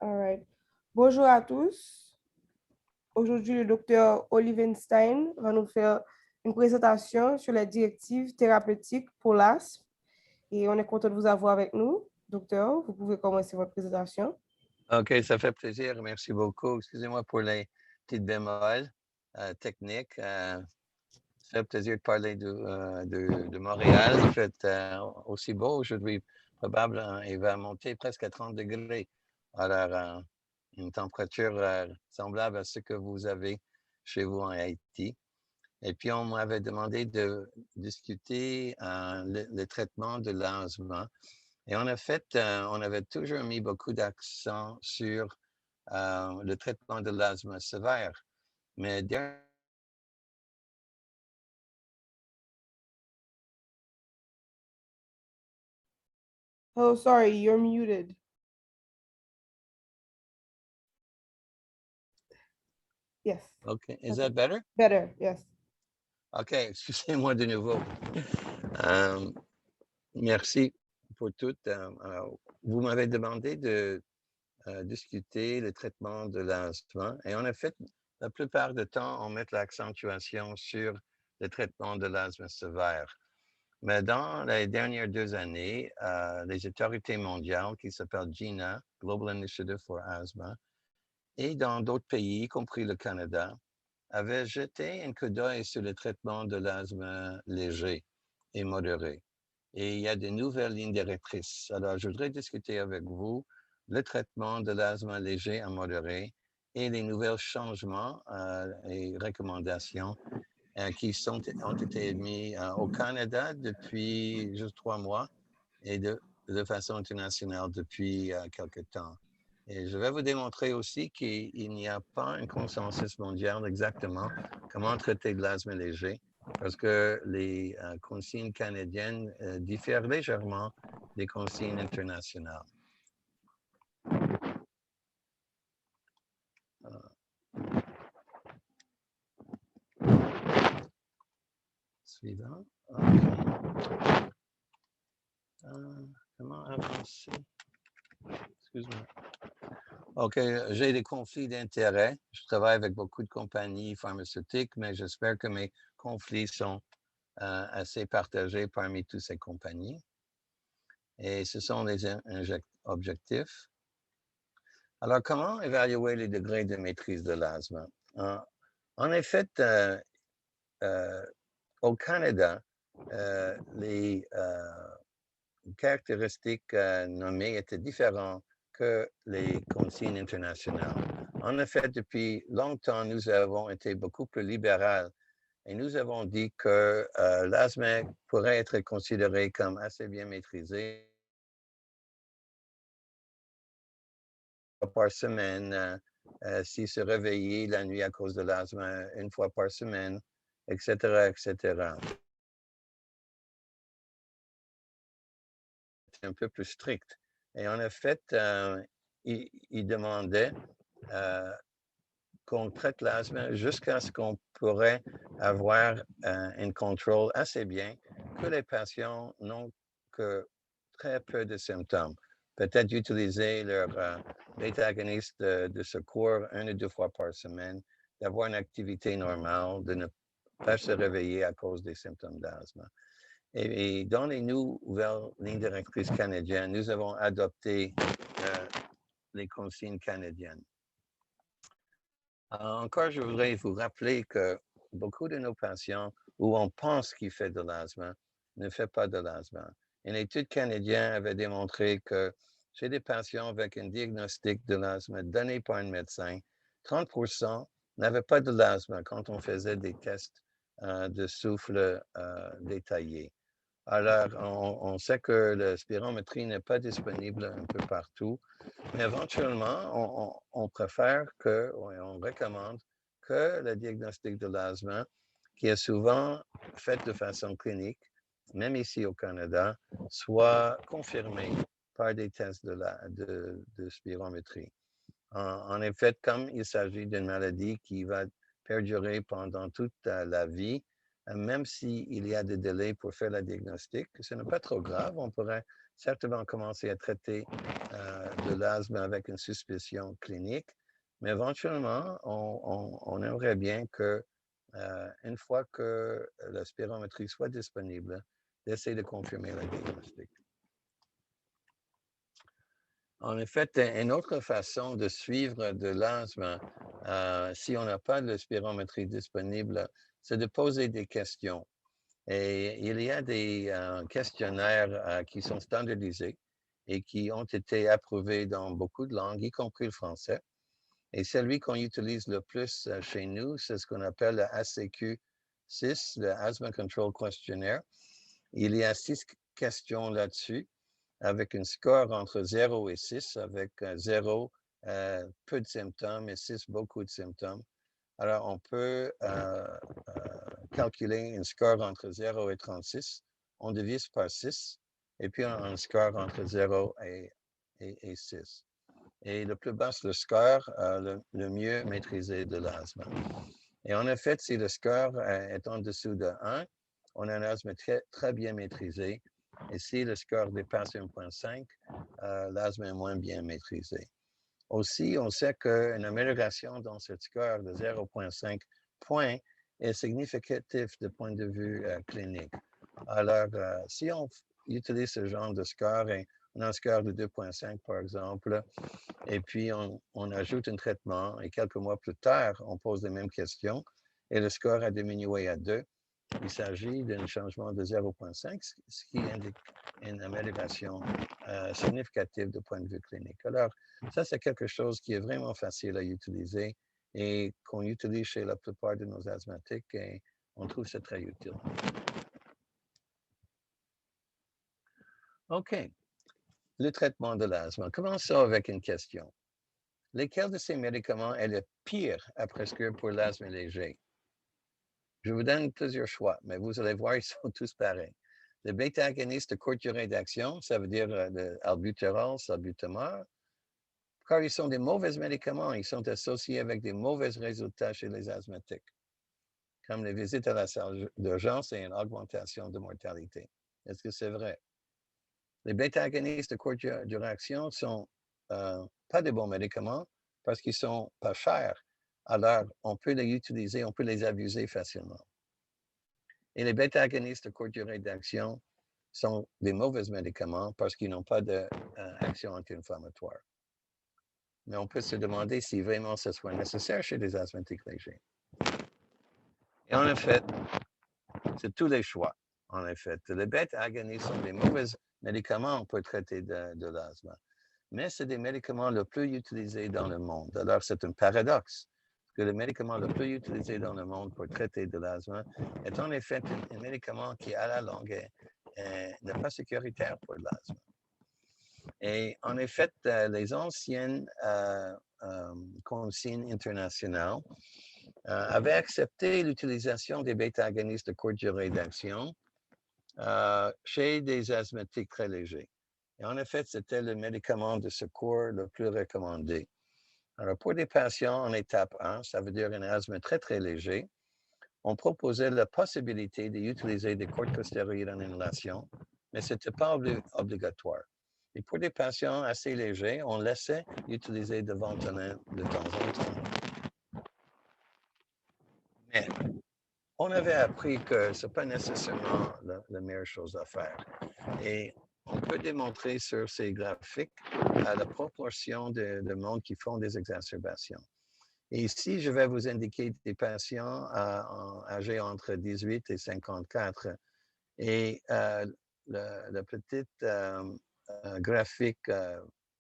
All right. Bonjour à tous. Aujourd'hui, le docteur Olivenstein va nous faire une présentation sur les directives thérapeutiques pour l'asthme. Et on est content de vous avoir avec nous. Docteur, vous pouvez commencer votre présentation. OK, ça fait plaisir. Merci beaucoup. Excusez-moi pour les petites bémols techniques. Ça fait plaisir de parler de Montréal. Il fait aussi beau aujourd'hui. Probablement, il va monter presque à 30 degrés. Alors, une température semblable à ce que vous avez chez vous en Haïti. Et puis, on m'avait demandé de discuter le traitement de l'asthme. Et en fait, on avait toujours mis beaucoup d'accent sur le traitement de l'asthme sévère. Mais Oh, sorry, you're muted. Yes. OK, is Okay. that better? Better, yes. OK, excusez-moi de nouveau. Merci pour tout. Vous m'avez demandé de discuter le traitement de l'asthme. Et en fait, la plupart du temps, on met l'accentuation sur le traitement de l'asthme sévère. Mais dans les dernières 2 années, les autorités mondiales qui s'appellent GINA, Global Initiative for Asthma, et dans d'autres pays, y compris le Canada, avaient jeté un coup d'œil sur le traitement de l'asthme léger et modéré. Et il y a de nouvelles lignes directrices. Alors, je voudrais discuter avec vous le traitement de l'asthme léger à modéré et les nouveaux changements et recommandations qui ont été émis au Canada depuis juste 3 mois et de façon internationale depuis quelque temps. Et je vais vous démontrer aussi qu'il n'y a pas un consensus mondial exactement comment traiter de l'asthme léger, parce que les consignes canadiennes diffèrent légèrement des consignes internationales. Suivant. Okay. Comment avancer? Excuse-moi. OK, j'ai des conflits d'intérêts. Je travaille avec beaucoup de compagnies pharmaceutiques, mais j'espère que mes conflits sont assez partagés parmi toutes ces compagnies. Et ce sont les objectifs. Alors, comment évaluer les degrés de maîtrise de l'asthme? En effet, au Canada, les caractéristiques nommées étaient différentes que les consignes internationales. En effet, depuis longtemps, nous avons été beaucoup plus libéraux et nous avons dit que l'asthme pourrait être considéré comme assez bien maîtrisé par semaine, s'il se réveillait la nuit à cause de l'asthme une fois par semaine, etc., etc. C'est un peu plus strict. Et en effet, il demandait qu'on traite l'asthme jusqu'à ce qu'on pourrait avoir un contrôle assez bien que les patients n'ont que très peu de symptômes. Peut-être utiliser leur bêta-agoniste de secours 1 ou 2 fois par semaine, d'avoir une activité normale, de ne pas se réveiller à cause des symptômes d'asthme. Et dans les nouvelles lignes directrices canadiennes, nous avons adopté les consignes canadiennes. Encore, je voudrais vous rappeler que beaucoup de nos patients, où on pense qu'ils font de l'asthme, ne font pas de l'asthme. Une étude canadienne avait démontré que chez des patients avec un diagnostic de l'asthme donné par un médecin, 30% n'avaient pas de l'asthme quand on faisait des tests de souffle détaillés. Alors, on sait que la spirométrie n'est pas disponible un peu partout, mais éventuellement, on préfère on recommande que le diagnostic de l'asthme, qui est souvent fait de façon clinique, même ici au Canada, soit confirmé par des tests de spirométrie. En effet, comme il s'agit d'une maladie qui va perdurer pendant toute la vie, même s'il y a des délais pour faire le diagnostic, ce n'est pas trop grave. On pourrait certainement commencer à traiter de l'asthme avec une suspicion clinique, mais éventuellement, on aimerait bien que, une fois que la spirométrie soit disponible, d'essayer de confirmer le diagnostic. En effet, une autre façon de suivre de l'asthme, si on n'a pas de spirométrie disponible, c'est de poser des questions. Et il y a des questionnaires qui sont standardisés et qui ont été approuvés dans beaucoup de langues, y compris le français. Et celui qu'on utilise le plus chez nous, c'est ce qu'on appelle le ACQ-6, le Asthma Control Questionnaire. Il y a 6 questions là-dessus, avec un score entre 0 et 6, avec 0, peu de symptômes, et 6, beaucoup de symptômes. Alors, on peut calculer un score entre 0 et 36. On divise par 6, et puis on a un score entre 0 et 6. Et le plus bas le score, le mieux maîtrisé de l'asthme. Et en effet, si le score est en dessous de 1, on a un asthme très, très bien maîtrisé. Et si le score dépasse 1,5, l'asthme est moins bien maîtrisé. Aussi, on sait qu'une amélioration dans ce score de 0,5 points est significatif du point de vue clinique. Alors, si on utilise ce genre de score, et on a un score de 2,5 par exemple, et puis on ajoute un traitement, et quelques mois plus tard, on pose les mêmes questions, et le score a diminué à 2, il s'agit d'un changement de 0,5, ce qui indique une amélioration significative du point de vue clinique. Alors, ça, c'est quelque chose qui est vraiment facile à utiliser et qu'on utilise chez la plupart de nos asthmatiques et on trouve ça très utile. OK. Le traitement de l'asthme. Commençons avec une question. Lesquels de ces médicaments est le pire à prescrire pour l'asthme léger? Je vous donne plusieurs choix, mais vous allez voir, ils sont tous pareils. Le bêta-agoniste de courte durée d'action, ça veut dire l'albuterol, salbutamol, car ils sont des mauvais médicaments, ils sont associés avec des mauvais résultats chez les asthmatiques, comme les visites à la salle d'urgence et une augmentation de mortalité. Est-ce que c'est vrai? Les bêta-agonistes de courte durée d'action ne sont pas des bons médicaments parce qu'ils ne sont pas chers. Alors, on peut les utiliser, on peut les abuser facilement. Et les bêta-agonistes de courte durée d'action sont des mauvais médicaments parce qu'ils n'ont pas d'action anti-inflammatoire. Mais on peut se demander si vraiment ce soit nécessaire chez les asthmatiques légers. Et en effet, c'est tous les choix. En effet, les bêta-agonistes sont des mauvais médicaments pour traiter de l'asthme. Mais c'est des médicaments les plus utilisés dans le monde. Alors, c'est un paradoxe que le médicament le plus utilisé dans le monde pour traiter de l'asthme est en effet un médicament qui, à la longue, n'est pas sécuritaire pour l'asthme. Et en effet, les anciennes consignes internationales avaient accepté l'utilisation des bêta-agonistes de courte durée d'action chez des asthmatiques très légers. Et en effet, c'était le médicament de secours le plus recommandé. Alors, pour des patients en étape 1, ça veut dire un asthme très, très léger, on proposait la possibilité d'utiliser des corticomédicaments en inhalation, mais ce n'était pas obligatoire. Et pour des patients assez légers, on laissait utiliser des Ventolin de temps en temps. Mais on avait appris que ce n'est pas nécessairement la meilleure chose à faire. Et on peut démontrer sur ces graphiques la proportion de monde qui font des exacerbations. Et ici, je vais vous indiquer des patients âgés entre 18 et 54. Et le petit graphique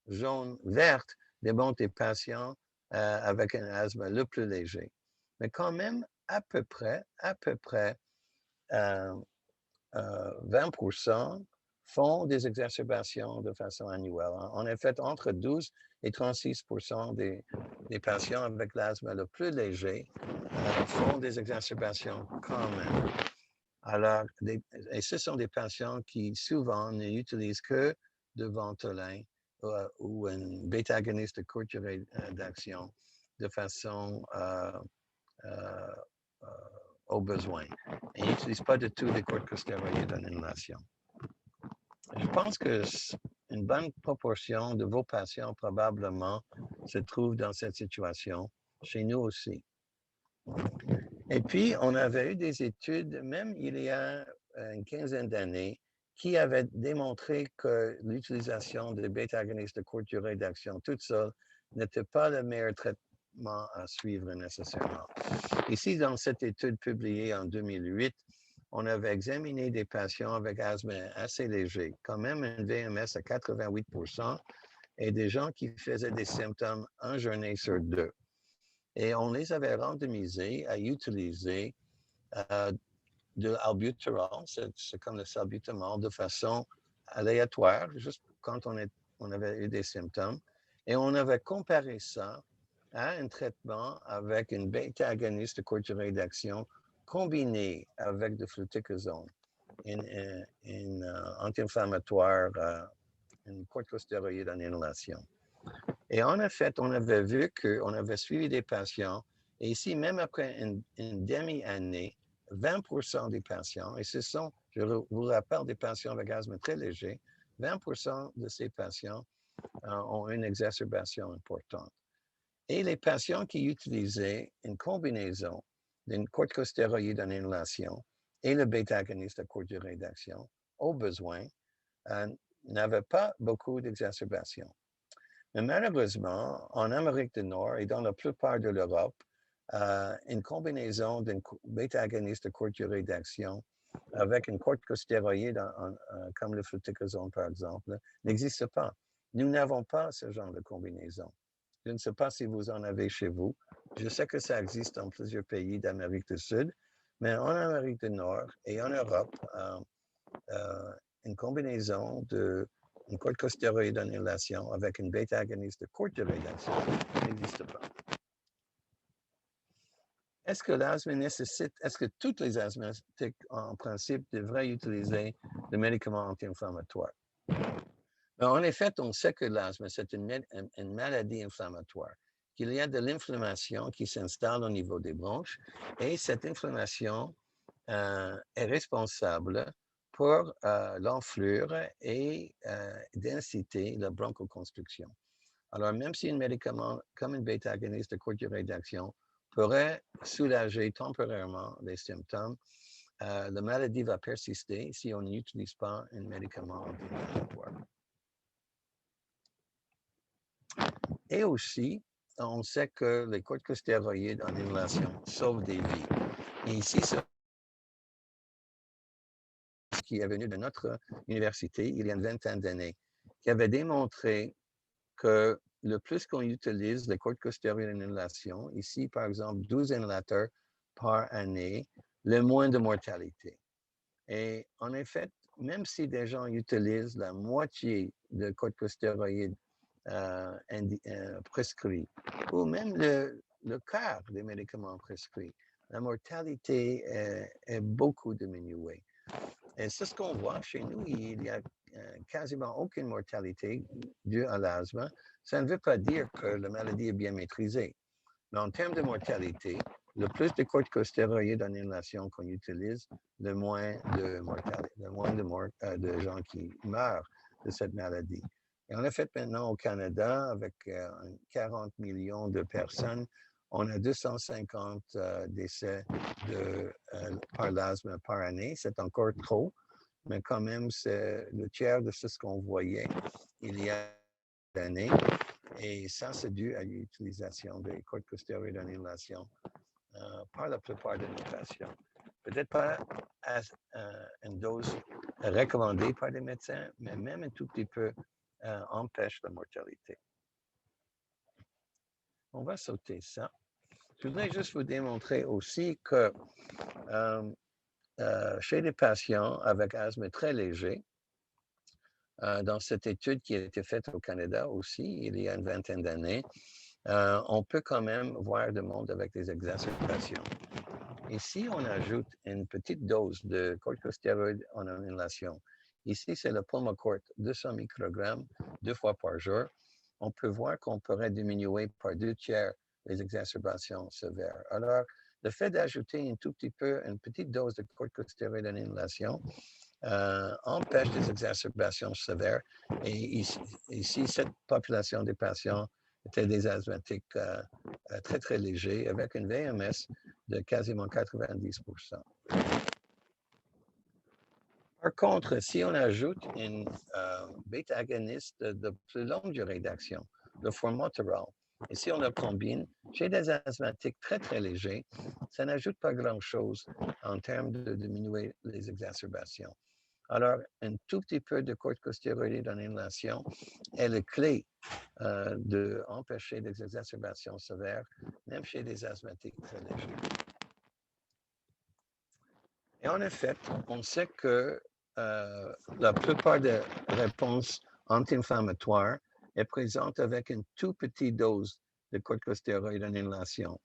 jaune-verte démontre des patients avec un asthme le plus léger. Mais quand même, à peu près 20% font des exacerbations de façon annuelle. En effet, entre 12 et 36% des patients avec l'asthme le plus léger font des exacerbations quand même. Alors, et ce sont des patients qui souvent n'utilisent que de Ventolin ou un bêta-agoniste de courte durée d'action de façon au besoin. Et ils n'utilisent pas du tout des corticomédicaments en inhalation. Je pense que une bonne proportion de vos patients probablement se trouvent dans cette situation, chez nous aussi. Et puis, on avait eu des études, même il y a une quinzaine d'années, qui avaient démontré que l'utilisation de bêta-agonistes de courte durée d'action toute seule n'était pas le meilleur traitement à suivre nécessairement. Ici, dans cette étude publiée en 2008, on avait examiné des patients avec asthme assez léger, quand même un VMS à 88%, et des gens qui faisaient des symptômes une journée sur deux. Et on les avait randomisés à utiliser de l'albuterol, c'est comme le salbutamol, de façon aléatoire, juste quand on avait eu des symptômes. Et on avait comparé ça à un traitement avec une bêta-agoniste de courte durée d'action combinée avec de fluticasone, une anti-inflammatoire, une corticostéroïde en inhalation. Et en effet, on avait vu qu'on avait suivi des patients, et ici, même après une demi-année, 20% des patients, et ce sont, je vous rappelle, des patients avec asthme très léger, 20% de ces patients ont une exacerbation importante. Et les patients qui utilisaient une combinaison d'une corticostéroïde en inhalation et le bêta-agoniste à courte durée d'action, au besoin, n'avaient pas beaucoup d'exacerbations. Mais malheureusement, en Amérique du Nord et dans la plupart de l'Europe, une combinaison d'une bêta-agoniste de courte durée d'action avec une corticostéroïde comme le fluticasone, par exemple, n'existe pas. Nous n'avons pas ce genre de combinaison. Je ne sais pas si vous en avez chez vous. Je sais que ça existe dans plusieurs pays d'Amérique du Sud, mais en Amérique du Nord et en Europe, une combinaison d'une corticostéroïde en inhalation avec une bêta-agoniste de courte durée d'action n'existe pas. Est-ce que l'asthme nécessite, est-ce que tous les asthmatiques, en principe, devraient utiliser des médicaments anti-inflammatoires? En effet, on sait que l'asthme, c'est une maladie inflammatoire, qu'il y a de l'inflammation qui s'installe au niveau des bronches, et cette inflammation est responsable pour l'enflure et d'inciter la bronchoconstriction. Alors, même si un médicament comme une bêta-agoniste de courte durée d'action pourrait soulager temporairement les symptômes, la maladie va persister si on n'utilise pas un médicament anti-inflammatoire. Et aussi, on sait que les corticostéroïdes en inhalation sauvent des vies. Et ici, ce qui est venu de notre université il y a une vingtaine d'années, qui avait démontré que le plus qu'on utilise les corticostéroïdes en inhalation, ici par exemple 12 inhalateurs par année, le moins de mortalité. Et en effet, même si des gens utilisent la moitié de corticostéroïdes prescrits, ou même le quart des médicaments prescrits, la mortalité est beaucoup diminuée. Et c'est ce qu'on voit chez nous. Il n'y a quasiment aucune mortalité due à l'asthme. Ça ne veut pas dire que la maladie est bien maîtrisée. Mais en termes de mortalité, le plus de corticostéroïdes en inhalation qu'on utilise, le moins de mortalité, le moins de gens qui meurent de cette maladie. Et en effet, maintenant au Canada, avec 40 millions de personnes, on a 250 décès par l'asthme par année. C'est encore trop, mais quand même, c'est le tiers de ce qu'on voyait il y a des années. Et ça, c'est dû à l'utilisation des corticostéroïdes en inhalation par la plupart de nos patients. Peut-être pas à une dose recommandée par les médecins, mais même un tout petit peu empêche la mortalité. On va sauter ça. Je voudrais juste vous démontrer aussi que chez les patients avec asthme très léger, dans cette étude qui a été faite au Canada aussi, il y a une vingtaine d'années, on peut quand même voir du monde avec des exacerbations. Et si on ajoute une petite dose de corticostéroïdes en inhalation, ici c'est le Pulmicort 200 microgrammes 2 fois par jour, on peut voir qu'on pourrait diminuer par 2/3 les exacerbations sévères. Alors, le fait d'ajouter un tout petit peu, une petite dose de corticostéroïdes en inhalation empêche des exacerbations sévères. Et ici, cette population des patients étaient des asthmatiques très, très légers avec une VMS de quasiment 90%. Par contre, si on ajoute une bêta-agoniste de plus longue durée d'action, le formoterol, et si on le combine chez des asthmatiques très, très légers, ça n'ajoute pas grand-chose en termes de diminuer les exacerbations. Alors, un tout petit peu de corticosteroïdes en inhalation est la clé d'empêcher des exacerbations sévères, même chez des asthmatiques très légers. Et en effet, on sait que la plupart des réponses anti-inflammatoires est présente avec une toute petite dose de corticosteroïdes en inhalation.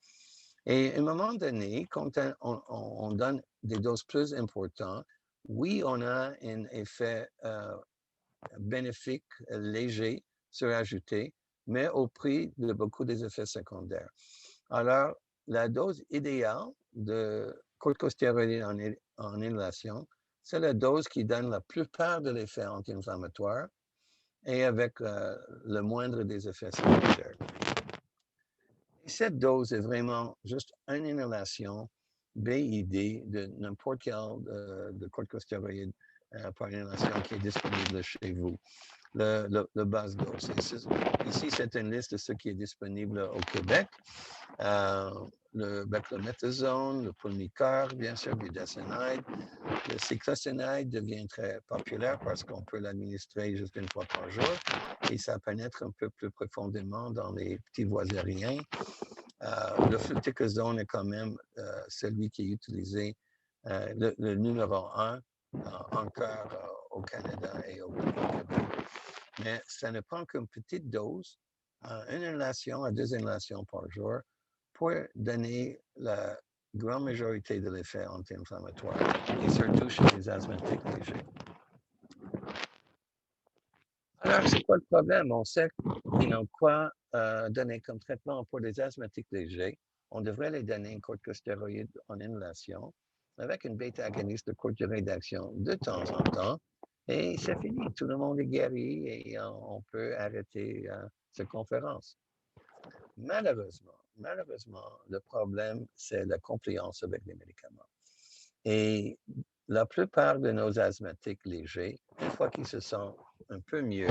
Et à un moment donné, quand on donne des doses plus importantes, oui, on a un effet bénéfique, léger, surajouté, mais au prix de beaucoup des effets secondaires. Alors, la dose idéale de corticosteroïdes en inhalation, c'est la dose qui donne la plupart de l'effet anti-inflammatoire et avec le moindre des effets secondaires. Et cette dose est vraiment juste une inhalation BID de n'importe quel de corticosteroïde par inhalation qui est disponible chez vous. Le base dose. Ici, c'est une liste de ce qui est disponible au Québec. Le beclomethasone, le pulmicort, bien sûr, budesonide. Le cyclosinide devient très populaire parce qu'on peut l'administrer juste une fois par jour et ça pénètre un peu plus profondément dans les petits voies aériens. Le fluticasone est quand même celui qui est utilisé, le numéro 1 encore au Canada et au Québec. Mais ça ne prend qu'une petite dose, une inhalation à 2 inhalations par jour pour donner la grande majorité de l'effet anti-inflammatoire et surtout chez les asthmatiques légers. Alors, c'est quoi le problème? On sait quoi donner comme traitement pour les asthmatiques légers. On devrait les donner un corticosteroïde en inhalation avec une bêta-agoniste de courte durée d'action de temps en temps. Et c'est fini, tout le monde est guéri et on peut arrêter cette conférence. Malheureusement, le problème, c'est la compliance avec les médicaments. Et la plupart de nos asthmatiques légers, une fois qu'ils se sentent un peu mieux,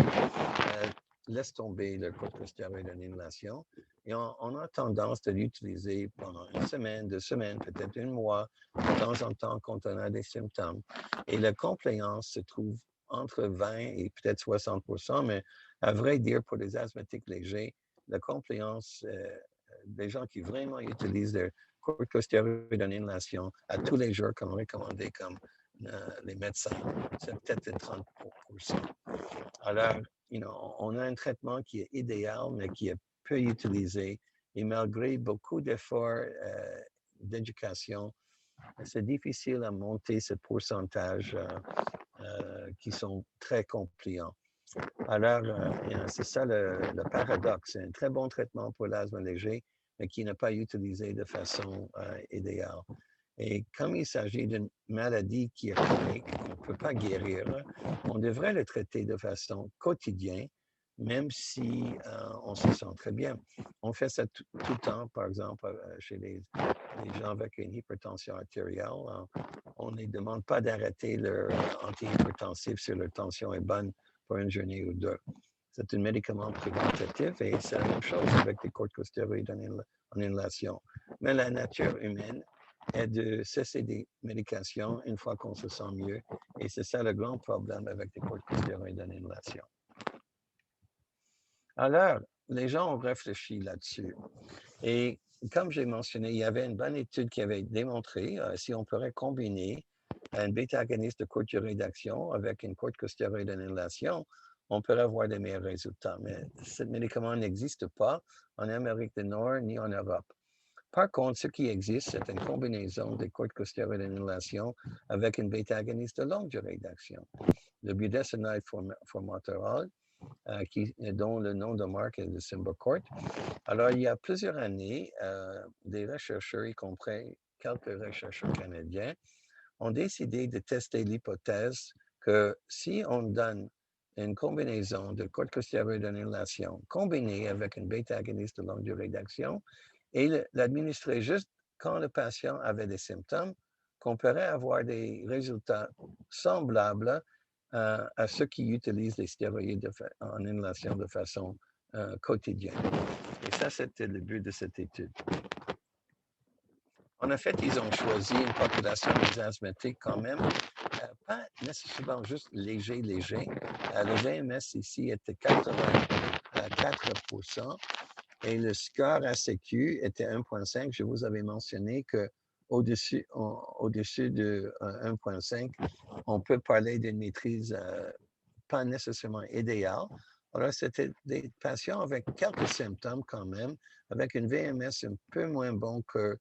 laissent tomber le corticosteroïde en inhalation et on a tendance de l'utiliser pendant une semaine, 2 semaines, peut-être un mois, de temps en temps quand on a des symptômes. Et la compliance se trouve entre 20 et peut-être 60%, mais à vrai dire, pour les asthmatiques légers, la compliance des gens qui vraiment utilisent leur corticosteroïdes en inhalation à tous les jours, comme recommandé comme les médecins, c'est peut-être 30%. Alors, on a un traitement qui est idéal, mais qui est peu utilisé. Et malgré beaucoup d'efforts d'éducation, c'est difficile à monter ce pourcentage qui sont très compliants. Alors, c'est ça le paradoxe. C'est un très bon traitement pour l'asthme léger, mais qui n'est pas utilisé de façon idéale. Et comme il s'agit d'une maladie qui est chronique, qu'on ne peut pas guérir, on devrait le traiter de façon quotidienne, même si on se sent très bien. On fait ça tout le temps, par exemple, chez les gens avec une hypertension artérielle. On ne les demande pas d'arrêter leur antihypertensif si leur tension est bonne pour une journée ou deux. C'est un médicament préventatif et c'est la même chose avec les corticosteroïdes en inhalation. Mais la nature humaine est de cesser des médications une fois qu'on se sent mieux. Et c'est ça le grand problème avec les corticosteroïdes en inhalation. Alors, les gens ont réfléchi là-dessus. Et comme j'ai mentionné, il y avait une bonne étude qui avait démontré si on pourrait combiner un bêta-agoniste de courte durée d'action avec une corticosteroïde en inhalation, on pourrait avoir des meilleurs résultats. Mais ce médicament n'existe pas en Amérique du Nord ni en Europe. Par contre, ce qui existe, c'est une combinaison de corticosteroïdes en inhalation avec une bêta-agoniste de longue durée d'action. Le budesonide formoterol, dont le nom de marque est le Symbicort. Alors, il y a plusieurs années, des chercheurs, y compris quelques chercheurs canadiens, ont décidé de tester l'hypothèse que si on donne une combinaison de corticosteroïdes en inhalation combinée avec une bêta-agoniste de longue durée d'action et l'administrer juste quand le patient avait des symptômes, qu'on pourrait avoir des résultats semblables à ceux qui utilisent les stéroïdes en inhalation de façon quotidienne. Et ça, c'était le but de cette étude. En fait, ils ont choisi une population des asthmatiques quand même, pas nécessairement juste léger. Le VMS ici était 84% et le score ACQ était 1,5. Je vous avais mentionné qu'au-dessus de 1,5, on peut parler d'une maîtrise pas nécessairement idéale. Alors, c'était des patients avec quelques symptômes quand même, avec une VMS un peu moins bon que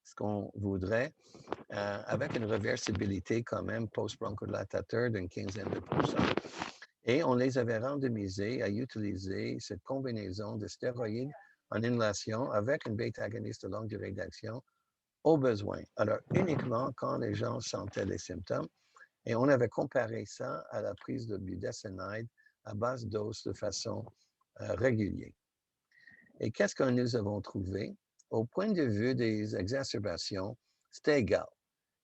ce qu'on voudrait, avec une réversibilité quand même post-bronchodilatateur d'une 15%. Et on les avait randomisés à utiliser cette combinaison de stéroïdes en inhalation avec une bêta-agoniste de longue durée d'action au besoin. Alors, uniquement quand les gens sentaient les symptômes. Et on avait comparé ça à la prise de budesonide à basse dose de façon régulière. Et qu'est-ce que nous avons trouvé? Au point de vue des exacerbations, c'était égal.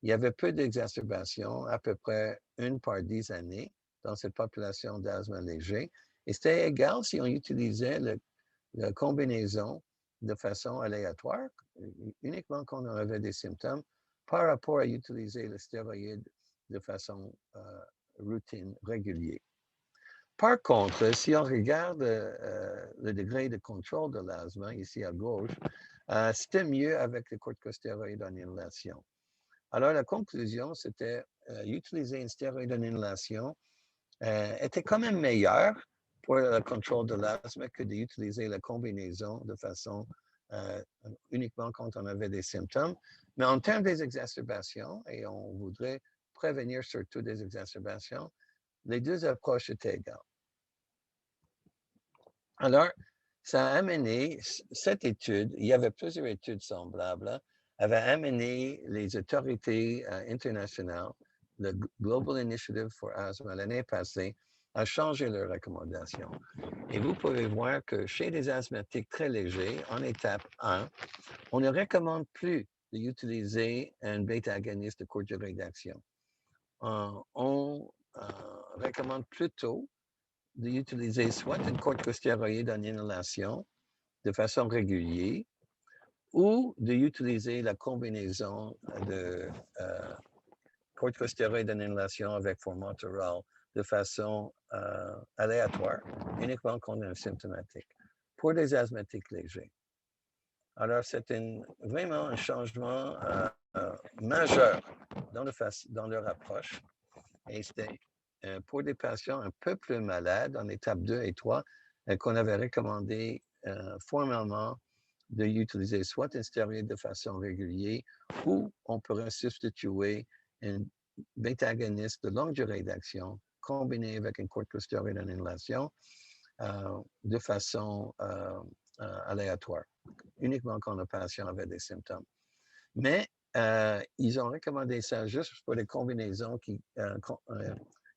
Il y avait peu d'exacerbations, à peu près 1 par 10 années dans cette population d'asthme léger. Et c'était égal si on utilisait la combinaison de façon aléatoire, uniquement quand on avait des symptômes, par rapport à utiliser le stéroïde de façon routine, régulière. Par contre, si on regarde le degré de contrôle de l'asthme, ici à gauche, c'était mieux avec les corticostéroïdes en inhalation. Alors, la conclusion, c'était utiliser une stéroïde en inhalation était quand même meilleur pour le contrôle de l'asthme que d'utiliser la combinaison de façon uniquement quand on avait des symptômes. Mais en termes des exacerbations, et on voudrait prévenir surtout des exacerbations, les deux approches étaient égales. Alors, ça a amené cette étude, il y avait plusieurs études semblables, avait amené les autorités internationales, le Global Initiative for Asthma l'année passée, à changer leurs recommandations. Et vous pouvez voir que chez les asthmatiques très légers, en étape 1, on ne recommande plus d'utiliser un bêta-agoniste de courte durée d'action. On recommande plutôt d'utiliser soit une corticostéroïde en inhalation de façon régulière ou d'utiliser la combinaison de corticostéroïde en inhalation avec formoterol de façon aléatoire, uniquement quand on est symptomatique, pour des asthmatiques légers. Alors, c'est vraiment un changement majeur dans leur approche. Et c'était pour des patients un peu plus malades, en étape 2 et 3, qu'on avait recommandé formellement d'utiliser soit un stéroïde de façon régulière ou on pourrait substituer un bêta-agoniste de longue durée d'action combiné avec une corticostéroïde en inhalation de façon aléatoire, uniquement quand le patient avait des symptômes. Mais ils ont recommandé ça juste pour les combinaisons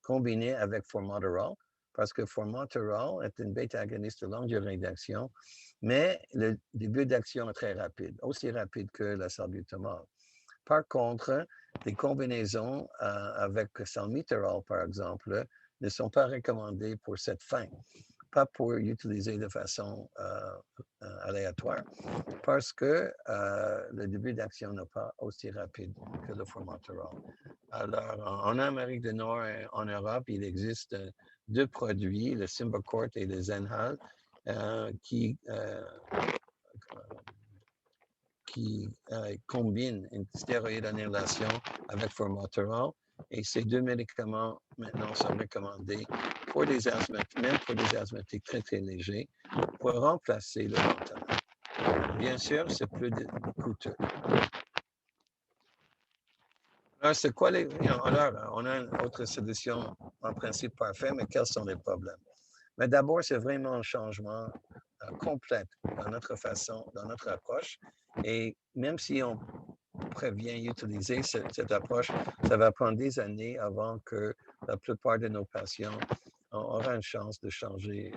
combinées avec formoterol, parce que formoterol est une bêta-agoniste de longue durée d'action, mais le début d'action est très rapide, aussi rapide que la salbutamol. Par contre, les combinaisons avec salmeterol, par exemple, ne sont pas recommandées pour cette fin, pas pour utiliser de façon aléatoire, parce que le début d'action n'est pas aussi rapide que le formoterol. Alors, en Amérique du Nord et en Europe, il existe 2 produits, le Symbicort et le Zenhal, qui combinent une stéroïde en inhalation avec formoterol. Et ces 2 médicaments, maintenant, sont recommandés pour des asthmatiques, même pour des asthmatiques très, très légers, pour remplacer le fentanyl. Bien sûr, c'est plus coûteux. Alors, c'est quoi alors, on a une autre solution en principe parfait, mais quels sont les problèmes? Mais d'abord, c'est vraiment un changement complet dans notre façon, dans notre approche. Et même si prévient utiliser cette approche, ça va prendre des années avant que la plupart de nos patients auront une chance de changer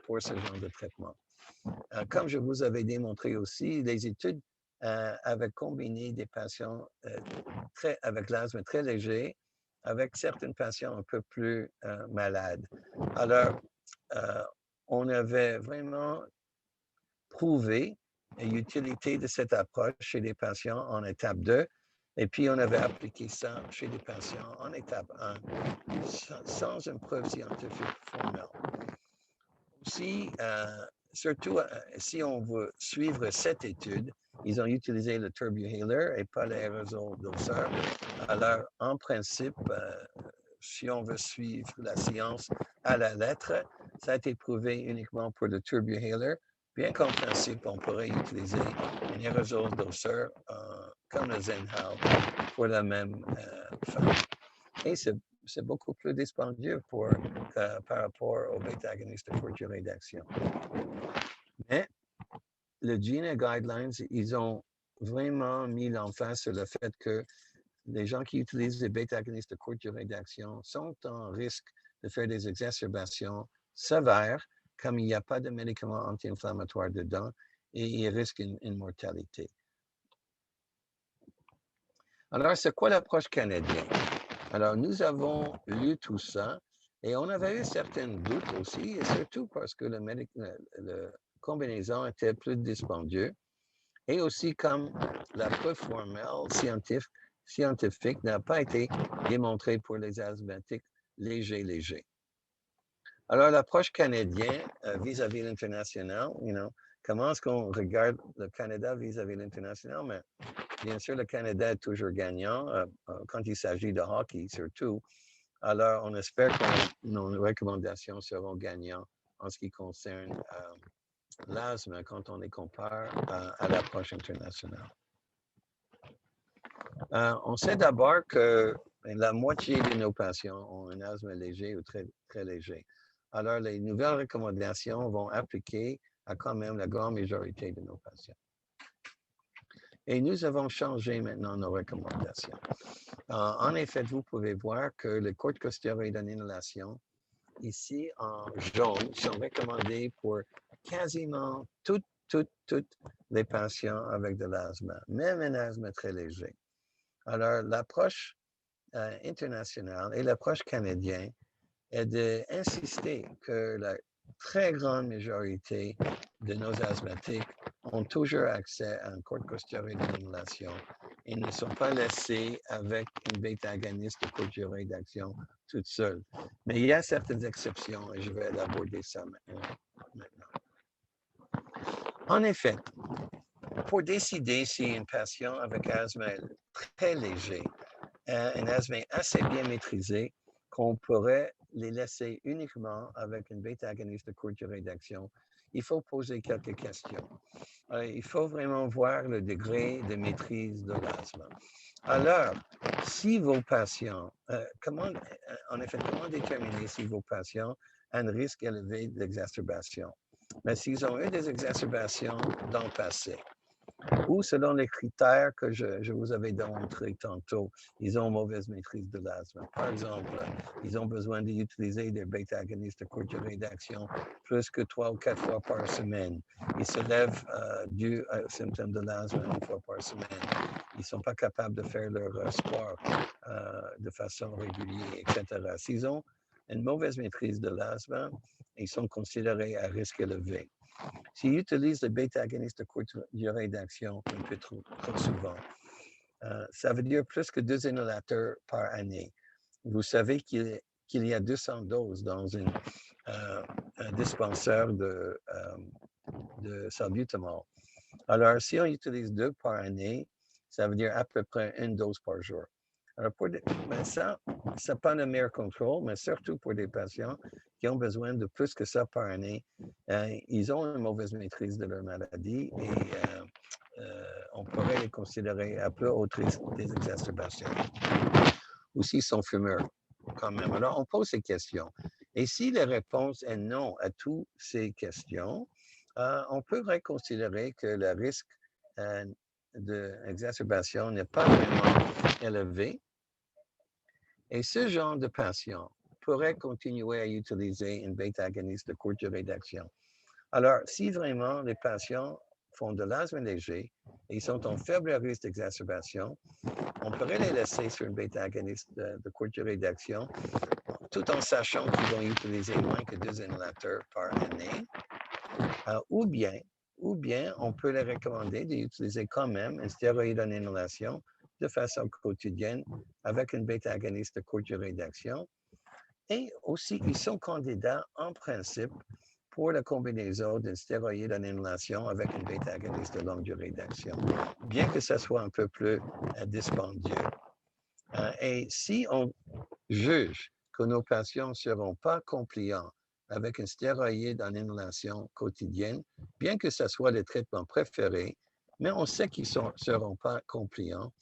pour ce genre de traitement. Comme je vous avais démontré aussi, les études avaient combiné des patients avec l'asthme très léger avec certains patients un peu plus malades. Alors, on avait vraiment prouvé l'utilité de cette approche chez les patients en étape 2, et puis on avait appliqué ça chez les patients en étape 1 sans une preuve scientifique formelle. Aussi, surtout si on veut suivre cette étude, ils ont utilisé le Turbuhaler et pas l'aérosol doseur. Alors, en principe, si on veut suivre la science à la lettre, ça a été prouvé uniquement pour le Turbuhaler, bien qu'en principe, on pourrait utiliser un aérosol doseur comme le Zenhal pour la même fin. Et c'est beaucoup plus dispendieux par rapport aux bêta-agonistes de courte durée d'action. Mais le GINA Guidelines, ils ont vraiment mis l'emphase sur le fait que les gens qui utilisent les bêta-agonistes de courte durée d'action sont en risque de faire des exacerbations sévères, comme il n'y a pas de médicaments anti-inflammatoires dedans, et ils risquent une mortalité. Alors, c'est quoi l'approche canadienne? Alors, nous avons lu tout ça et on avait eu certains doutes aussi, et surtout parce que le combinaison était plus dispendieux et aussi comme la preuve formelle scientifique n'a pas été démontrée pour les asthmatiques légers. Alors, l'approche canadienne vis-à-vis l'international, comment est-ce qu'on regarde le Canada vis-à-vis l'international? Mais bien sûr, le Canada est toujours gagnant quand il s'agit de hockey surtout. Alors, on espère que nos recommandations seront gagnantes en ce qui concerne l'asthme quand on les compare à l'approche internationale. On sait d'abord que la moitié de nos patients ont un asthme léger ou très, très léger. Alors, les nouvelles recommandations vont appliquer à quand même la grande majorité de nos patients. Et nous avons changé maintenant nos recommandations. En effet, vous pouvez voir que les corticosteroïdes en inhalation, ici en jaune, sont recommandés pour quasiment toutes les patients avec de l'asthme, même un asthme très léger. Alors, l'approche internationale et l'approche canadienne est d'insister que la très grande majorité de nos asthmatiques ont toujours accès à un corticosteroïde d'inhalation et ne sont pas laissés avec une bêta-agoniste de courte durée d'action toute seule. Mais il y a certaines exceptions et je vais aborder ça maintenant. En effet, pour décider si un patient avec asthme très léger, un asthme assez bien maîtrisé, qu'on pourrait les laisser uniquement avec une bêta-agoniste de courte durée d'action, il faut poser quelques questions. Il faut vraiment voir le degré de maîtrise de l'asthme. Alors, si vos patients, comment déterminer si vos patients ont un risque élevé d'exacerbation? Mais s'ils ont eu des exacerbations dans le passé, ou selon les critères que je vous avais démontrés tantôt, ils ont mauvaise maîtrise de l'asthme. Par exemple, ils ont besoin d'utiliser des bêta-agonistes de courte durée d'action plus que 3 ou 4 fois par semaine. Ils se lèvent dû aux symptômes de l'asthme 1 fois par semaine. Ils ne sont pas capables de faire leur sport de façon régulière, etc. S'ils ont une mauvaise maîtrise de l'asthme, ils sont considérés à risque élevé. S'ils utilisent le bêta-agoniste de courte durée d'action un peu trop souvent, ça veut dire plus que 2 inhalateurs par année. Vous savez qu'il y a 200 doses dans un dispensaire de salbutamol. Alors, si on utilise 2 par année, ça veut dire à peu près 1 dose par jour. Alors, ça n'est pas le meilleur contrôle, mais surtout pour des patients qui ont besoin de plus que ça par année, ils ont une mauvaise maîtrise de leur maladie et on pourrait les considérer à peu haut risque des exacerbations. Ou s'ils sont fumeurs, quand même. Alors, on pose ces questions. Et si la réponse est non à toutes ces questions, on pourrait considérer que le risque d'exacerbation n'est pas vraiment élevé. Et ce genre de patient pourrait continuer à utiliser une bêta-agoniste de courte durée d'action. Alors, si vraiment les patients font de l'asthme léger et ils sont en faible risque d'exacerbation, on pourrait les laisser sur une bêta-agoniste de courte durée d'action, tout en sachant qu'ils vont utiliser moins que 2 inhalateurs par année. Ou bien, on peut les recommander d'utiliser quand même un stéroïde en inhalation de façon quotidienne avec une bêta-agoniste de courte durée d'action. Et aussi, ils sont candidats en principe pour la combinaison d'un stéroïde en inhalation avec une bêta-agoniste de longue durée d'action, bien que ce soit un peu plus dispendieux. Et si on juge que nos patients ne seront pas compliants avec un stéroïde en inhalation quotidienne, bien que ce soit le traitement préféré, mais on sait qu'ils ne seront pas compliants,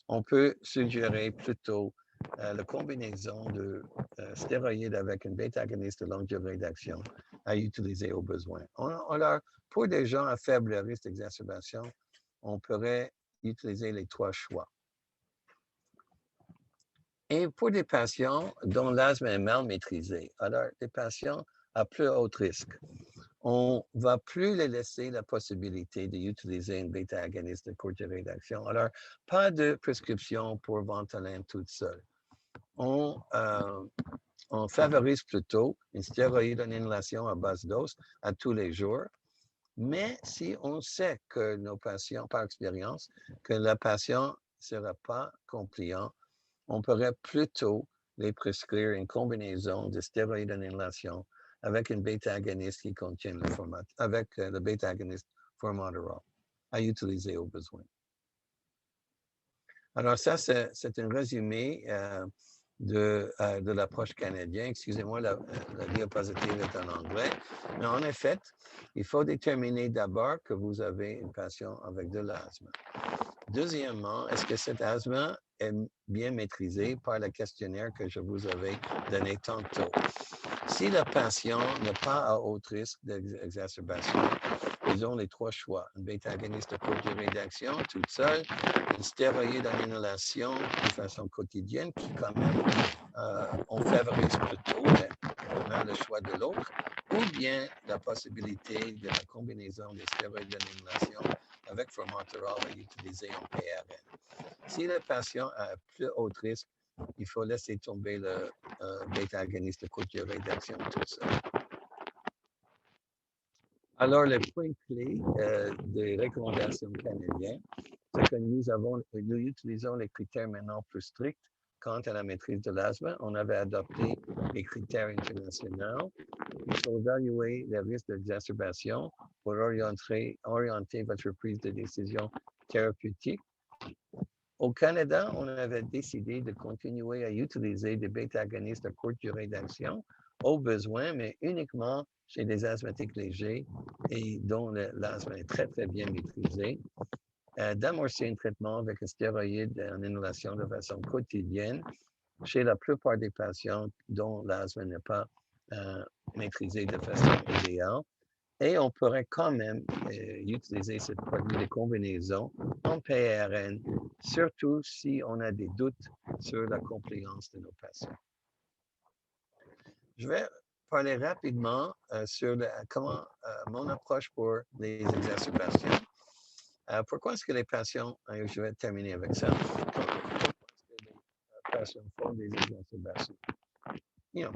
on peut suggérer plutôt la combinaison de stéroïdes avec une bêta-agoniste de longue durée d'action à utiliser au besoin. Alors, pour des gens à faible risque d'exacerbation, on pourrait utiliser les 3 choix. Et pour des patients dont l'asthme est mal maîtrisé, alors des patients à plus haut risque, on ne va plus les laisser la possibilité d'utiliser une bêta-agoniste de courte durée d'action. Alors, pas de prescription pour Ventolin toute seule. On favorise plutôt une stéroïde en inhalation à basse dose à tous les jours. Mais si on sait que nos patients, par expérience, que le patient ne sera pas compliant, on pourrait plutôt les prescrire une combinaison de stéroïdes en inhalation avec une bêta-agoniste qui contient le format, avec le bêta-agoniste formoterol à utiliser au besoin. Alors ça, c'est un résumé de l'approche canadienne. Excusez-moi, la diapositive est en anglais. Mais en effet, il faut déterminer d'abord que vous avez une patient avec de l'asthme. Deuxièmement, est-ce que cet asthme est bien maîtrisé par le questionnaire que je vous avais donné tantôt? Si le patient n'est pas à haut risque d'exacerbation, ils ont les 3 choix. Une bêta-agoniste de courte durée d'action toute seule, une stéroïde en inhalation de façon quotidienne qui quand même on favorise plutôt, mais on a le choix de l'autre, ou bien la possibilité de la combinaison des stéroïdes en inhalation avec formoterol à utiliser en PRN. Si le patient a plus haut risque, il faut laisser tomber le bêta-agoniste de courte durée d'action tout seul. Alors, le point clé des recommandations canadiennes, c'est que nous utilisons les critères maintenant plus stricts quant à la maîtrise de l'asthme. On avait adopté les critères internationaux. Il faut évaluer les risques d'exacerbation pour orienter votre prise de décision thérapeutique. Au Canada, on avait décidé de continuer à utiliser des bêta-agonistes de courte durée d'action au besoin, mais uniquement chez des asthmatiques légers et dont l'asthme est très, très bien maîtrisé, d'amorcer un traitement avec un stéroïde en inhalation de façon quotidienne chez la plupart des patients dont l'asthme n'est pas maîtrisé de façon idéale. Et on pourrait quand même utiliser cette produit de combinaison en PRN, surtout si on a des doutes sur la compliance de nos patients. Je vais parler rapidement sur comment mon approche pour les exacerbations. Pourquoi est-ce que les patients, je vais terminer avec ça, pourquoi est-ce que les patients font des exacerbations?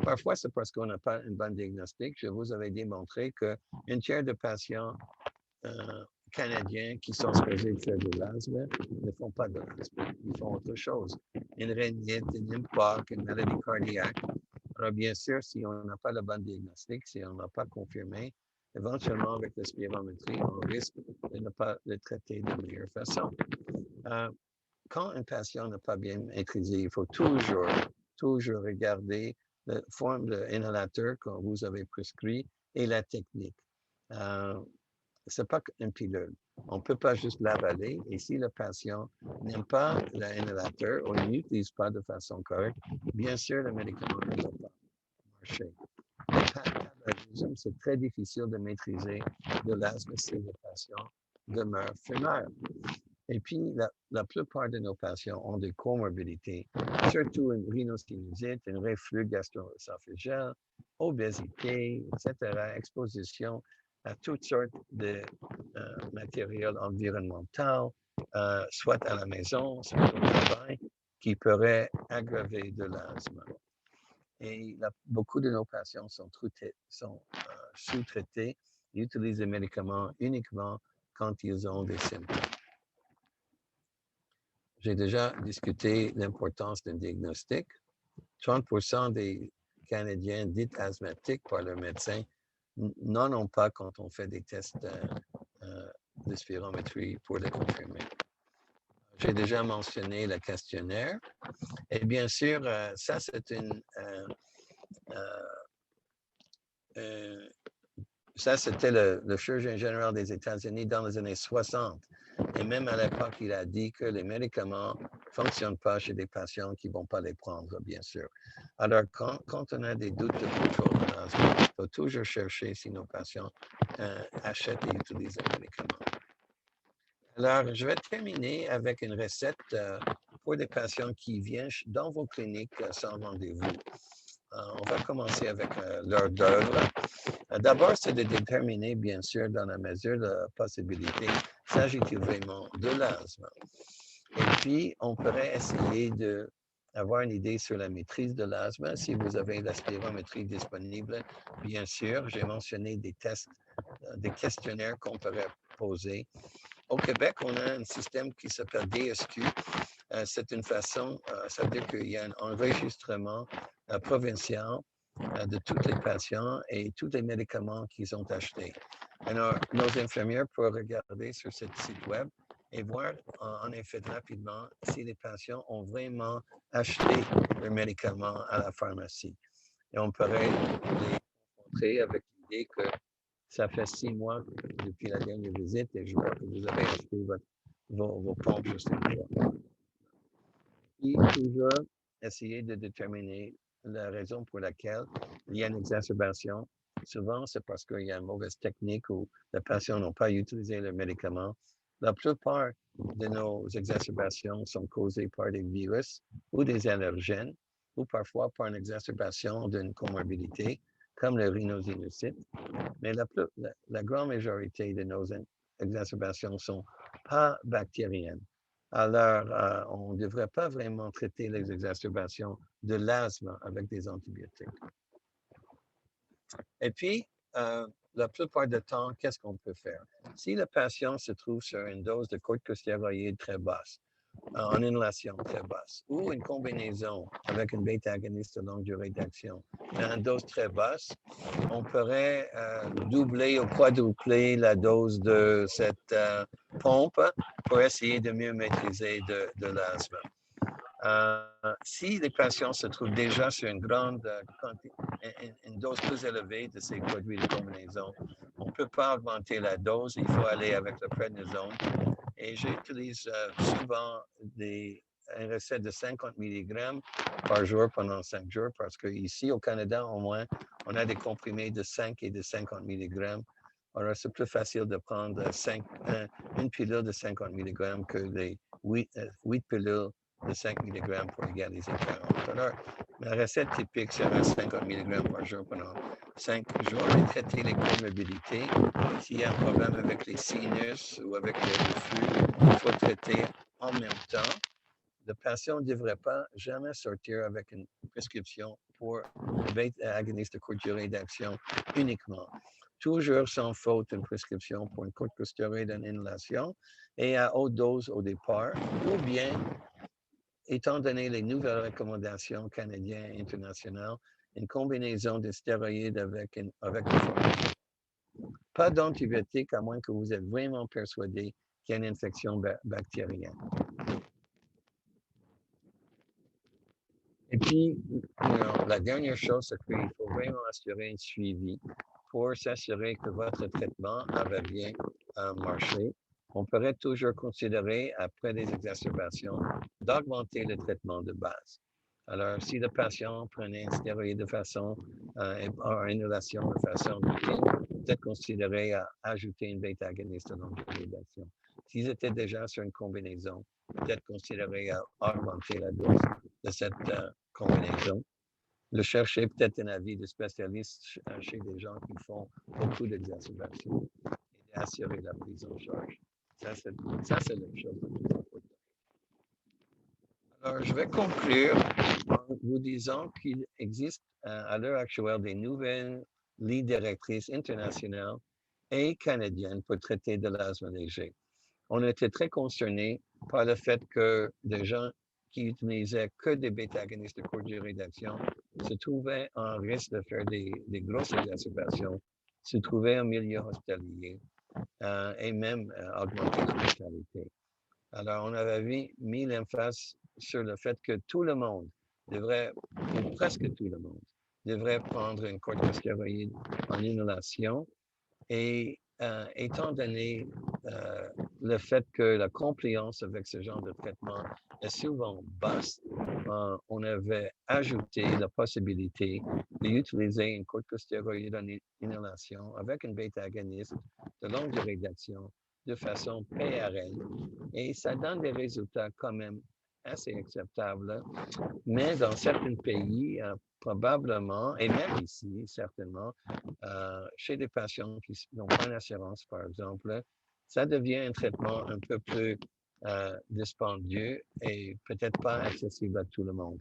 Parfois, c'est parce qu'on n'a pas un bon diagnostic. Je vous avais démontré qu'un tiers de patients Canadiens qui sont supposés faire de l'asthme ne font pas de l'asthme. Ils font autre chose. Une rhinite, une infarct, une maladie cardiaque. Alors, bien sûr, si on n'a pas le bon diagnostic, si on n'a pas confirmé, éventuellement, avec la spirométrie, on risque de ne pas le traiter de meilleure façon. Quand un patient n'est pas bien maîtrisé, il faut toujours regarder la forme de inhalateur que vous avez prescrit et la technique. Ce n'est pas une pilule. On ne peut pas juste l'avaler. Et si le patient n'aime pas l'inhalateur ou ne l'utilise pas de façon correcte, bien sûr, le médicament ne va pas marcher. C'est très difficile de maîtriser de l'asthme si le patient demeure fumeur. Et puis, la plupart de nos patients ont des comorbidités, surtout une rhinosinusites, un reflux gastro-œsophagien, obésité, etc., exposition à toutes sortes de matériel environnemental, soit à la maison, soit au travail, qui pourraient aggraver de l'asthme. Et beaucoup de nos patients sont sous-traités. Ils utilisent les médicaments uniquement quand ils ont des symptômes. J'ai déjà discuté l'importance d'un diagnostic. 30% des Canadiens dits asthmatiques par leur médecin n'en ont pas quand on fait des tests de spirométrie pour les confirmer. J'ai déjà mentionné le questionnaire. Et bien sûr, ça, c'est ça, c'était le chirurgien général des États-Unis dans les années 60. Et même à l'époque, il a dit que les médicaments ne fonctionnent pas chez des patients qui ne vont pas les prendre, bien sûr. Alors, quand on a des doutes de contrôle de l'asthme, il faut toujours chercher si nos patients achètent et utilisent les médicaments. Alors, je vais terminer avec une recette pour des patients qui viennent dans vos cliniques sans rendez-vous. On va commencer avec l'heure d'œuvre. D'abord, c'est de déterminer, bien sûr, dans la mesure de la possibilité, s'agit-il vraiment de l'asthme? Et puis, on pourrait essayer d'avoir une idée sur la maîtrise de l'asthme. Si vous avez la spirométrie disponible, bien sûr, j'ai mentionné des tests, des questionnaires qu'on pourrait poser. Au Québec, on a un système qui s'appelle DSQ. C'est une façon, ça veut dire qu'il y a un enregistrement provincial de tous les patients et tous les médicaments qu'ils ont achetés. Alors, nos infirmières peuvent regarder sur ce site web et voir en effet rapidement si les patients ont vraiment acheté leurs médicaments à la pharmacie. Et on pourrait les montrer avec l'idée que ça fait 6 mois depuis la dernière visite et je vois que vous avez acheté vos pompes juste une fois. Et toujours essayer de déterminer la raison pour laquelle il y a une exacerbation. Souvent, c'est parce qu'il y a une mauvaise technique ou les patients n'ont pas utilisé le médicament. La plupart de nos exacerbations sont causées par des virus ou des allergènes ou parfois par une exacerbation d'une comorbidité comme le rhinosinusites. Mais la grande majorité de nos exacerbations ne sont pas bactériennes. Alors, on ne devrait pas vraiment traiter les exacerbations de l'asthme avec des antibiotiques. Et puis, la plupart du temps, qu'est-ce qu'on peut faire? Si le patient se trouve sur une dose de corticosteroïdes très basse, en inhalation très basse, ou une combinaison avec une bêta-agoniste de longue durée d'action, mais à une dose très basse, on pourrait doubler ou quadrupler la dose de cette pompe pour essayer de mieux maîtriser de l'asthme. Si les patients se trouvent déjà sur une dose plus élevée de ces produits de combinaison, on ne peut pas augmenter la dose, il faut aller avec le prednisone. Et j'utilise souvent une recette de 50 mg par jour pendant 5 jours parce qu'ici au Canada, au moins, on a des comprimés de 5 et de 50 mg. Alors, c'est plus facile de prendre une pilule de 50 mg que les 8 pilules de 5 mg pour égaliser 40. Alors, la recette typique sera 50 mg par jour pendant 5 jours et traiter les comorbidités. S'il y a un problème avec les sinus ou avec le reflux, il faut traiter en même temps. Le patient ne devrait pas jamais sortir avec une prescription pour bêta-agoniste de courte durée d'action uniquement. Toujours sans faute une prescription pour une corticosteroïde en inhalation et à haute dose au départ, ou bien étant donné les nouvelles recommandations canadiennes et internationales, une combinaison de stéroïdes avec une formule. Pas d'antibiotiques à moins que vous êtes vraiment persuadé qu'il y a une infection bactérienne. Et puis, la dernière chose, c'est qu'il faut vraiment assurer un suivi pour s'assurer que votre traitement avait bien marché. On pourrait toujours considérer, après des exacerbations, d'augmenter le traitement de base. Alors, si le patient prenait un stéroïde de façon, en inhalation de façon routine, peut-être considérer à ajouter une bêta-agoniste de longue durée d'action. s'ils étaient déjà sur une combinaison, peut-être considérer à augmenter la dose de cette combinaison. De chercher peut-être un avis de spécialiste chez des gens qui font beaucoup d'exacerbation et d'assurer la prise en charge. Ça, c'est la chose la plus importante. Alors, je vais conclure en vous disant qu'il existe à l'heure actuelle des nouvelles lignes directrices internationales et canadiennes pour traiter de l'asthme léger. On était très concernés par le fait que des gens qui utilisaient que des bêta-agonistes de courte durée d'action se trouvaient en risque de faire des grosses exacerbations, se trouvaient en milieu hospitalier et même augmenter la mortalité. Alors, on avait mis l'emphase sur le fait que tout le monde devrait, ou presque tout le monde, devrait prendre une corticosteroïde en inhalation et étant donné le fait que la compliance avec ce genre de traitement est souvent basse, on avait ajouté la possibilité d'utiliser une corticosteroïde en inhalation avec une bêta-agoniste de longue durée d'action de façon PRL. Et ça donne des résultats quand même assez acceptables, mais dans certains pays, probablement, et même ici, certainement, chez des patients qui n'ont pas d'assurance, par exemple, ça devient un traitement un peu plus dispendieux et peut-être pas accessible à tout le monde.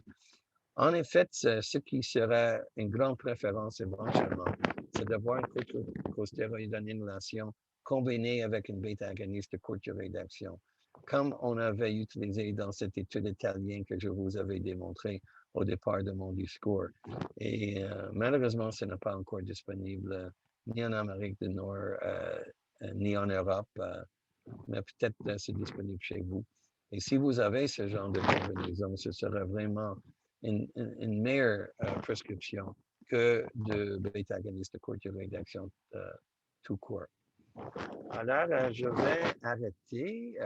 En effet, ce qui serait une grande préférence éventuellement, c'est d'avoir une corticostéroïde en inhalation combinée avec une bêta-agoniste de courte durée d'action, comme on avait utilisé dans cette étude italienne que je vous avais démontré au départ de mon discours. Et malheureusement, ce n'est pas encore disponible ni en Amérique du Nord, ni en Europe, mais peut-être c'est disponible chez vous. Et si vous avez ce genre de combinaison, ce serait vraiment une meilleure prescription que de bêta-agonistes de courte durée d'action tout court. Alors, je vais arrêter.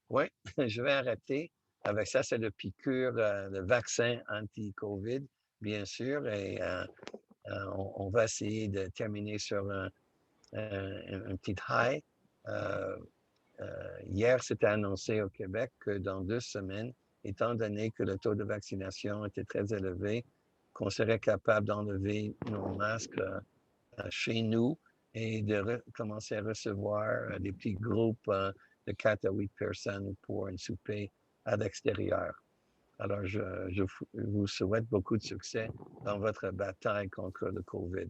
Oui, je vais arrêter avec ça. C'est le piqûre, le vaccin anti-COVID, bien sûr. Et on va essayer de terminer sur un petit high. Hier, c'était annoncé au Québec que dans 2 semaines, étant donné que le taux de vaccination était très élevé, qu'on serait capable d'enlever nos masques chez nous et de commencer à recevoir des petits groupes de 4 à 8 personnes pour un souper à l'extérieur. Alors, je vous souhaite beaucoup de succès dans votre bataille contre le COVID.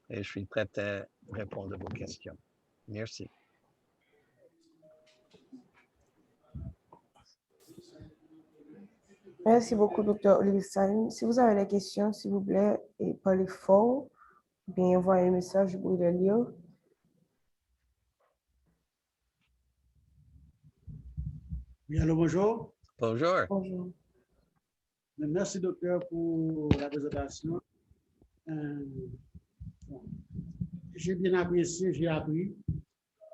Et je suis prêt à répondre à vos questions. Merci. Merci beaucoup, Dr. Olivier Stein. Si vous avez des questions, s'il vous plaît, et parlez fort, bien envoyez un message, je vous le lire. Oui, allô, bonjour. Bonjour. Bonjour. Merci, docteur, pour la présentation. J'ai bien apprécié, j'ai appris.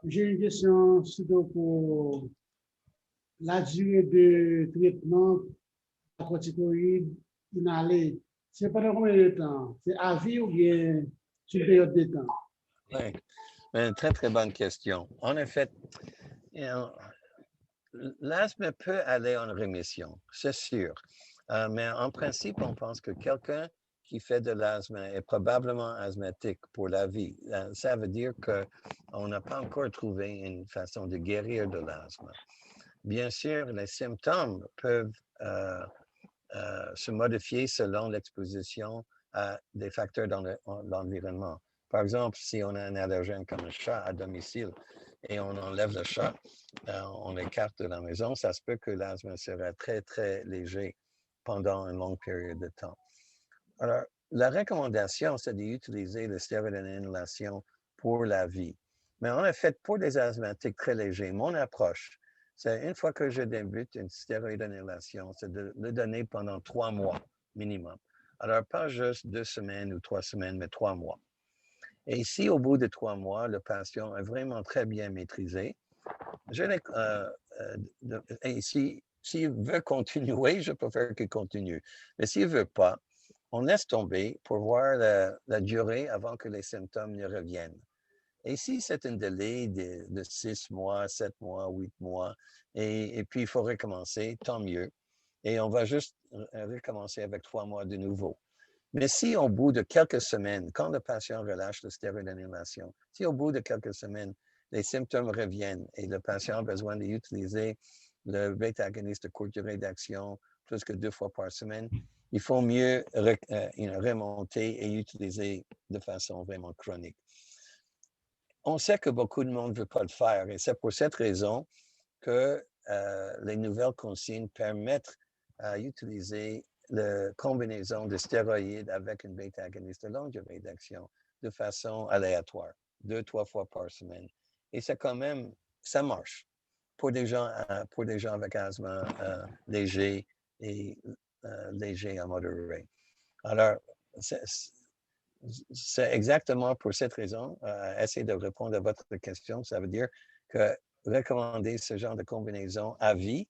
J'ai une question surtout pour la durée de traitement à corticoïde inhalé. C'est pendant combien de temps? C'est à vie ou bien sur une période de temps? Oui, une très, très bonne question. En effet, l'asthme peut aller en rémission, c'est sûr. Mais en principe, on pense que quelqu'un qui fait de l'asthme est probablement asthmatique pour la vie. Ça veut dire qu'on n'a pas encore trouvé une façon de guérir de l'asthme. Bien sûr, les symptômes peuvent se modifier selon l'exposition à des facteurs dans l'environnement. Par exemple, si on a un allergène comme un chat à domicile et on enlève le chat, on l'écarte de la maison, ça se peut que l'asthme sera très, très léger pendant une longue période de temps. Alors, la recommandation, c'est d'utiliser le stéroïde en inhalation pour la vie. Mais en effet, pour des asthmatiques très légers, mon approche, c'est une fois que je débute une stéroïde en inhalation, c'est de le donner pendant 3 mois minimum. Alors, pas juste 2 semaines ou 3 semaines, mais 3 mois. Et si au bout de 3 mois, le patient est vraiment très bien maîtrisé, et s'il veut continuer, je préfère qu'il continue. Mais s'il ne veut pas, on laisse tomber pour voir la durée avant que les symptômes ne reviennent. Et si c'est un délai de 6 mois, 7 mois, 8 mois, et puis il faut recommencer, tant mieux. Et on va juste recommencer avec 3 mois de nouveau. Mais si au bout de quelques semaines, quand le patient relâche le stéroïde d'inhalation, si au bout de quelques semaines, les symptômes reviennent et le patient a besoin d'utiliser le bêta-agoniste de courte durée d'action plus que 2 fois par semaine, il faut mieux remonter et utiliser de façon vraiment chronique. On sait que beaucoup de monde ne veut pas le faire et c'est pour cette raison que les nouvelles consignes permettent d'utiliser la combinaison de stéroïdes avec une bêta-agoniste de longue durée d'action de façon aléatoire, 2-3 fois par semaine. Et c'est quand même, ça marche pour des gens avec asthme léger et léger à modéré. Alors, c'est exactement pour cette raison, essayer de répondre à votre question, ça veut dire que recommander ce genre de combinaison à vie,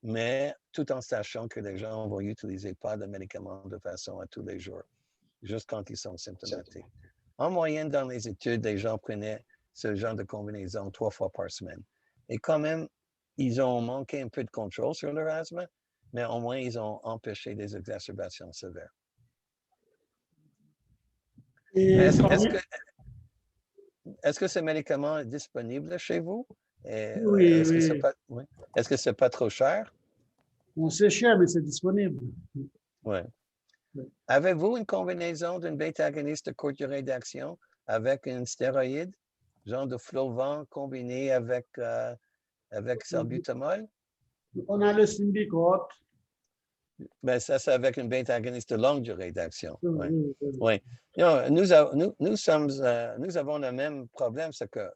mais tout en sachant que les gens ne vont utiliser pas de médicaments de façon à tous les jours, juste quand ils sont symptomatiques. En moyenne, dans les études, les gens prenaient ce genre de combinaison 3 fois par semaine. Et quand même, ils ont manqué un peu de contrôle sur leur asthme, mais au moins, ils ont empêché des exacerbations sévères. Est-ce que ce médicament est disponible chez vous? Oui, Est-ce que c'est pas trop cher? Bon, c'est cher, mais c'est disponible. Oui. Avez-vous une combinaison d'une bêta-agoniste de courte durée d'action avec un stéroïde, genre de Flovent combiné avec salbutamol? On a le Symbicort. Ben, ça, c'est avec une bêta-agoniste de longue durée d'action. Oui. Oui. Nous avons le même problème, c'est que